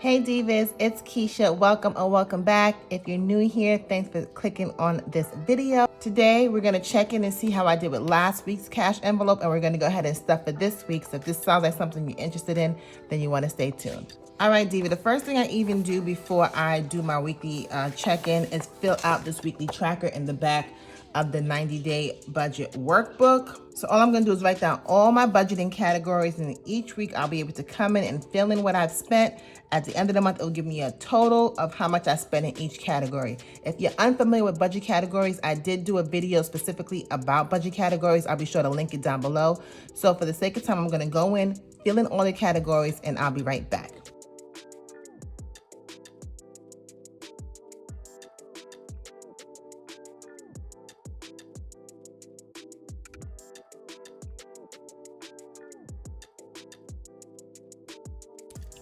Hey Divas, it's Keisha. Welcome or welcome back. If you're new here, thanks for clicking on this video. Today, we're gonna check in and see how I did with last week's cash envelope, and we're gonna go ahead and stuff for this week. So if this sounds like something you're interested in, then you wanna stay tuned. All right, Diva, the first thing I even do before I do my weekly check-in is fill out this weekly tracker in the back of the 90-day budget workbook. So all I'm gonna do is write down all my budgeting categories, and each week I'll be able to come in and fill in what I've spent. At the end of the month, it'll give me a total of how much I spent in each category. If you're unfamiliar with budget categories, I did do a video specifically about budget categories. I'll be sure to link it down below. So for the sake of time, I'm gonna go in, fill in all the categories, and I'll be right back.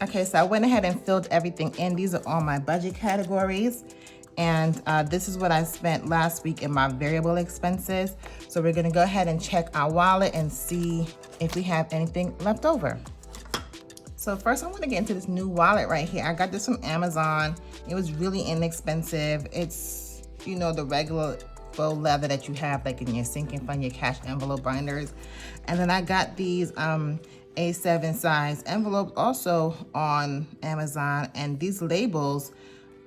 Okay, so I went ahead and filled everything in. These are all my budget categories. And this is what I spent last week in my variable expenses. So we're gonna go ahead and check our wallet and see if we have anything left over. So first I wanna get into this new wallet right here. I got this from Amazon. It was really inexpensive. It's, you know, the regular faux leather that you have like in your sinking fund, your cash envelope binders. And then I got these A7 size envelopes also on Amazon, and these labels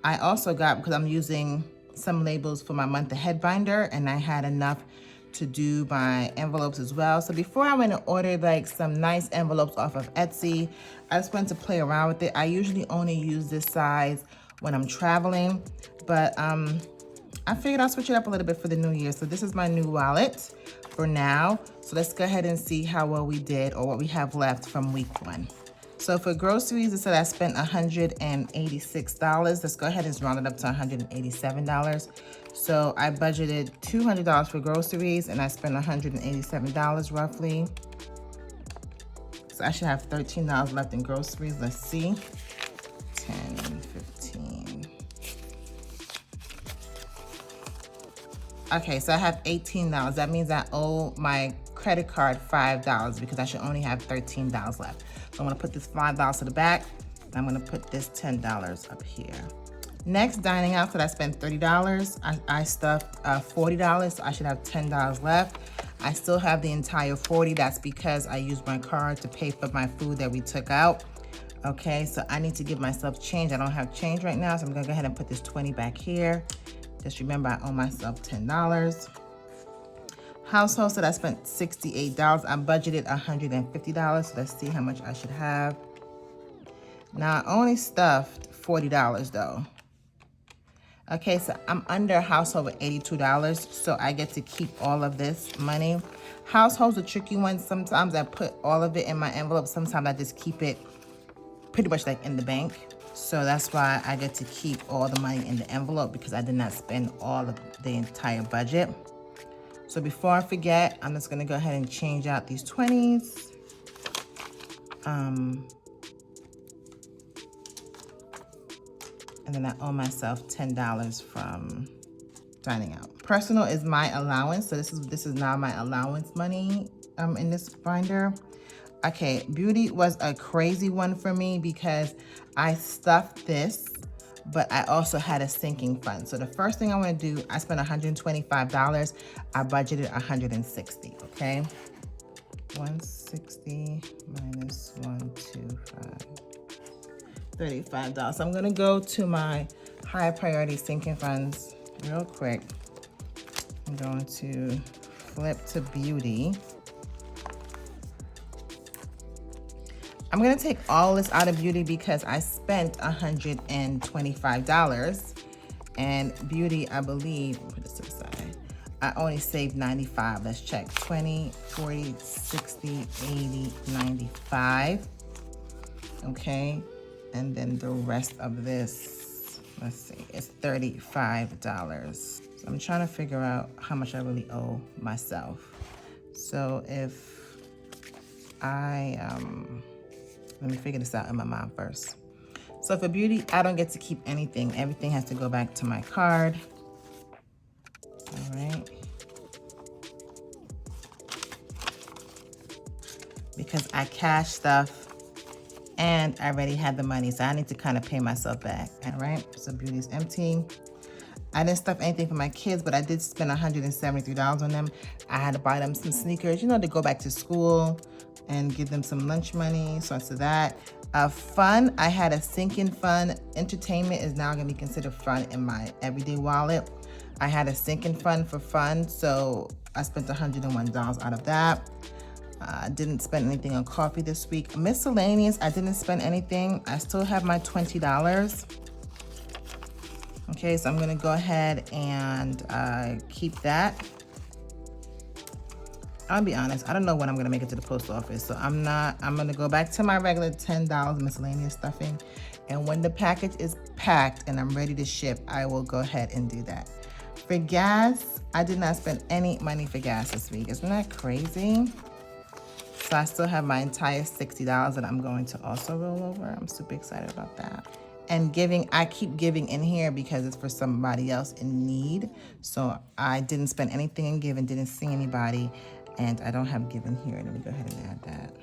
I also got because I'm using some labels for my month ahead binder, and I had enough to do my envelopes as well. So before I went and ordered like some nice envelopes off of Etsy, I just went to play around with it. I usually only use this size when I'm traveling, but I figured I'll switch it up a little bit for the new year. So this is my new wallet for now. So let's go ahead and see how well we did or what we have left from week 1. So for groceries, it said I spent $186. Let's go ahead and round it up to $187. So I budgeted $200 for groceries and I spent $187 roughly. So I should have $13 left in groceries. Let's see, 10, 15. Okay, so I have $18. That means I owe my credit card $5 because I should only have $13 left. So I'm gonna put this $5 to the back. And I'm gonna put this $10 up here. Next, dining out, so I spent $30. I stuffed $40, so I should have $10 left. I still have the entire $40. That's because I used my card to pay for my food that we took out. Okay, so I need to give myself change. I don't have change right now, so I'm gonna go ahead and put this 20 back here. Just remember, I owe myself $10. Household said I spent $68. I budgeted $150, so let's see how much I should have. Now, I only stuffed $40 though. Okay, so I'm under household with $82, so I get to keep all of this money. Household's a tricky one. Sometimes I put all of it in my envelope. Sometimes I just keep it pretty much like in the bank. So that's why I get to keep all the money in the envelope, because I did not spend all of the entire budget. So before I forget, I'm just gonna go ahead and change out these 20s. And then I owe myself $10 from dining out. Personal is my allowance. So this is now my allowance money in this binder. Okay, beauty was a crazy one for me because I stuffed this, but I also had a sinking fund. So the first thing I want to do, I spent $125. I budgeted $160, okay? 160 minus 125, $35. So I'm gonna go to my high priority sinking funds real quick. I'm going to flip to beauty. I'm gonna take all this out of beauty because I spent $125, and beauty, I believe, put this to the side, I only saved $95. Let's check, 20, 40, 60, 80, 95. Okay, and then the rest of this, let's see, it's $35. So I'm trying to figure out how much I really owe myself. So if I, let me figure this out in my mind first. So for beauty, I don't get to keep anything. Everything has to go back to my card. All right. Because I cash stuff and I already had the money, so I need to kind of pay myself back. All right, so beauty's empty. I didn't stuff anything for my kids, but I did spend $173 on them. I had to buy them some sneakers, you know, to go back to school and give them some lunch money. So I said that. Fun, I had a sinking fund. Entertainment is now gonna be considered fun in my everyday wallet. I had a sinking fund for fun, so I spent $101 out of that. I didn't spend anything on coffee this week. Miscellaneous, I didn't spend anything. I still have my $20. Okay, so I'm gonna go ahead and keep that. I'll be honest, I don't know when I'm gonna make it to the post office, so I'm gonna go back to my regular $10 miscellaneous stuffing, and when the package is packed and I'm ready to ship, I will go ahead and do that. For gas, I did not spend any money for gas this week. Isn't that crazy? So I still have my entire $60 that I'm going to also roll over. I'm super excited about that. And giving, I keep giving in here because it's for somebody else in need. So I didn't spend anything in giving, didn't see anybody, and I don't have given here. Let me go ahead and add that.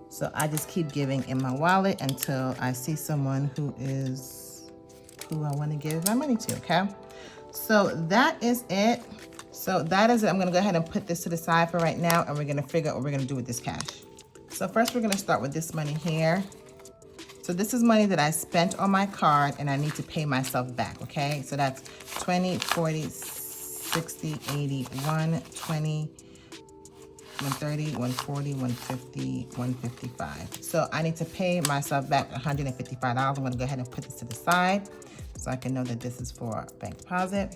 So I just keep giving in my wallet until I see someone who I want to give my money to, okay? So that is it. I'm gonna go ahead and put this to the side for right now, and we're gonna figure out what we're gonna do with this cash. So first we're gonna start with this money here. So this is money that I spent on my card and I need to pay myself back, okay? So that's 20, 40, 60, 80, 120, 130, 140, 150, 155. So I need to pay myself back $155. I'm gonna go ahead and put this to the side so I can know that this is for bank deposit.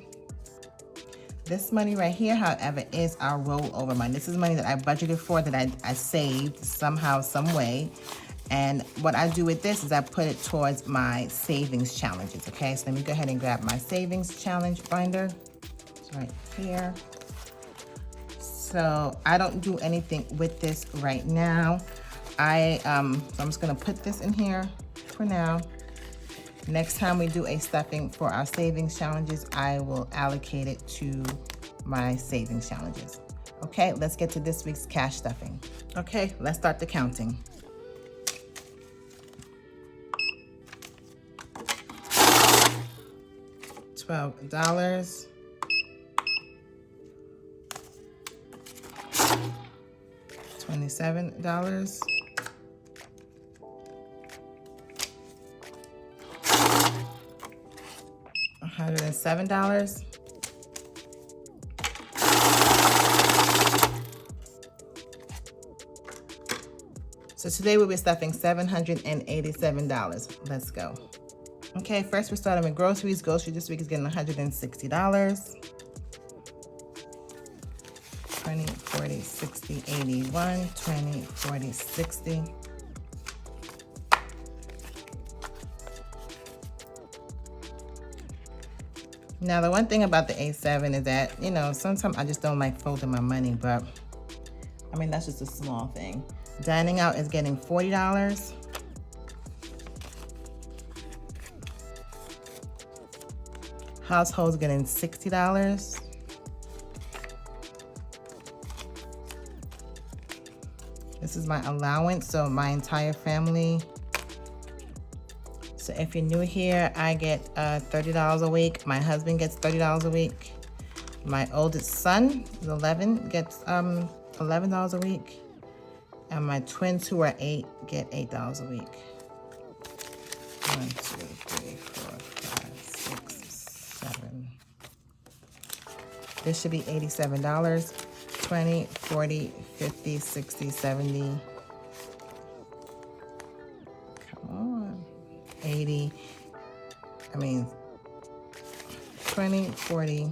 This money right here, however, is our rollover money. This is money that I budgeted for, that I saved somehow, some way. And what I do with this is I put it towards my savings challenges, okay? So let me go ahead and grab my savings challenge binder. It's right here. So I don't do anything with this right now. So I'm just gonna put this in here for now. Next time we do a stuffing for our savings challenges, I will allocate it to my savings challenges. Okay, let's get to this week's cash stuffing. Okay, let's start the counting. $12, $27, $107, so today we'll be stuffing $787. Let's go. Okay, first we're starting with groceries. Groceries this week is getting $160. 20, 40, 60, 81, 20, 40, 60. Now, the one thing about the A7 is that, you know, sometimes I just don't like folding my money, but I mean, that's just a small thing. Dining out is getting $40. Household's getting $60. This is my allowance, so my entire family. So if you're new here, I get $30 a week. My husband gets $30 a week. My oldest son, who's 11, gets $11 a week. And my twins, who are 8, get $8 a week. 1, 2, 3, 4, 5, 6, 7. This should be $87. 20, 40, 50, 60, 70. Come on. 80. 20, 40.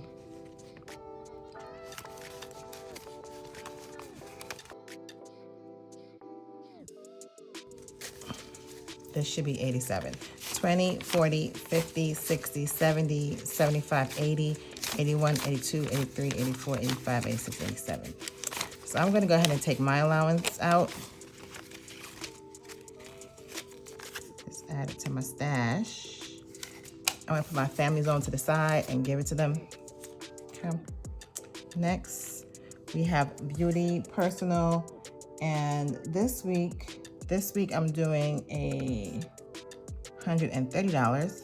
This should be 87. 20, 40, 50, 60, 70, 75, 80, 81, 82, 83, 84, 85, 86, 87. So I'm gonna go ahead and take my allowance out. Just add it to my stash. I'm gonna put my family's on to the side and give it to them. Okay. Next, We have beauty, personal, and this week I'm doing a $130.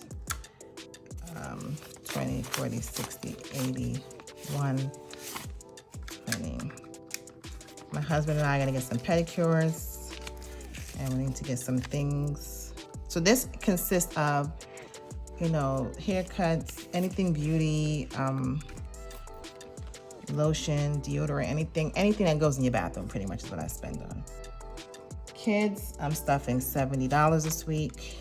20, 40, 60, 80, 120. My husband and I are gonna get some pedicures, and we need to get some things. So this consists of, you know, haircuts, anything beauty, lotion, deodorant, anything that goes in your bathroom pretty much is what I spend on. Kids, I'm stuffing $70 this week.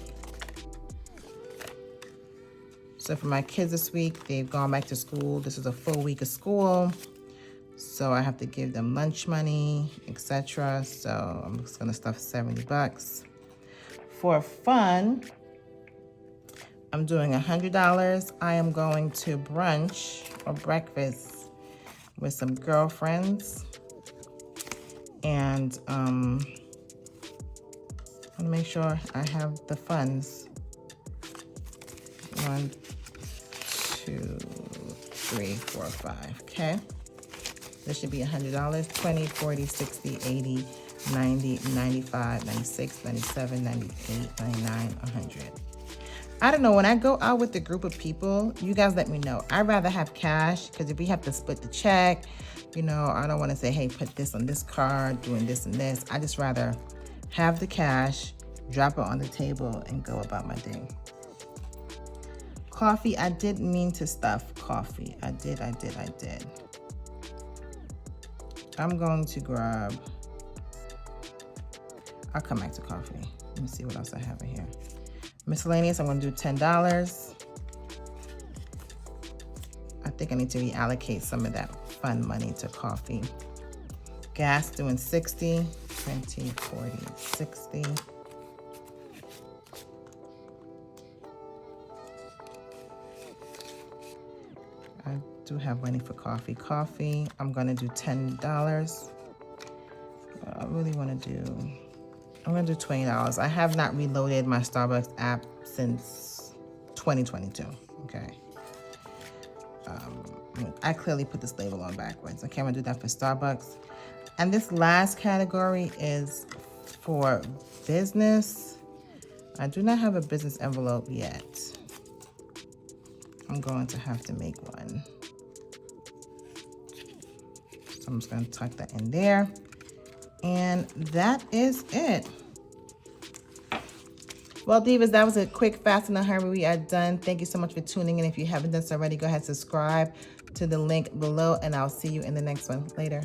So for my kids this week, they've gone back to school. This is a full week of school. So I have to give them lunch money, etc. So I'm just gonna stuff $70. For fun, I'm doing $100. I am going to brunch or breakfast with some girlfriends. And I wanna make sure I have the funds. 1, 2, 3, 4, 5, okay? This should be $100, 20, 40, 60, 80, 90, 95, 96, 97, 98, 99, 100. I don't know, when I go out with a group of people, you guys let me know. I'd rather have cash, because if we have to split the check, you know, I don't want to say, hey, put this on this card, doing this and this. I just rather have the cash, drop it on the table, and go about my day. Coffee, I didn't mean to stuff coffee. I did. I'm going to grab, I'll come back to coffee. Let me see what else I have in here. Miscellaneous, I'm gonna do $10. I think I need to reallocate some of that fun money to coffee. Gas, doing 60, 20, 40, 60. I do have money for coffee. Coffee, I'm gonna do $10. I really wanna do, I'm gonna do $20. I have not reloaded my Starbucks app since 2022, okay? I clearly put this label on backwards. Okay, I'm gonna do that for Starbucks. And this last category is for business. I do not have a business envelope yet. I'm going to have to make one. So I'm just gonna tuck that in there. And that is it. Well, divas, that was a quick, fast, and a hurry. We are done. Thank you so much for tuning in. If you haven't done so already, go ahead and subscribe to the link below, and I'll see you in the next one. Later.